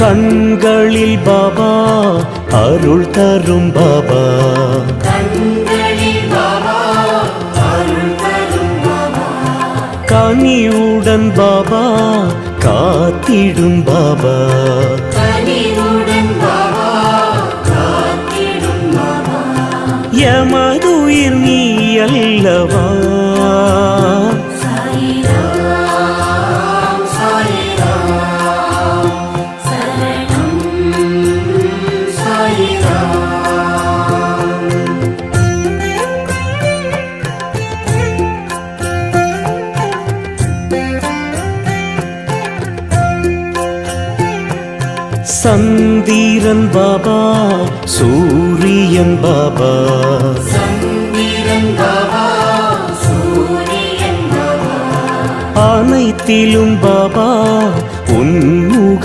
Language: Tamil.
கண்களில் பாபா அருள் தரும் பாபா, கனிவுடன் பாபா காத்திடும் பாபா, எமதுயிர் நீ அல்லவா, சந்திரன் பாபா சூரியன் பாபா, அனைத்திலும் பாபா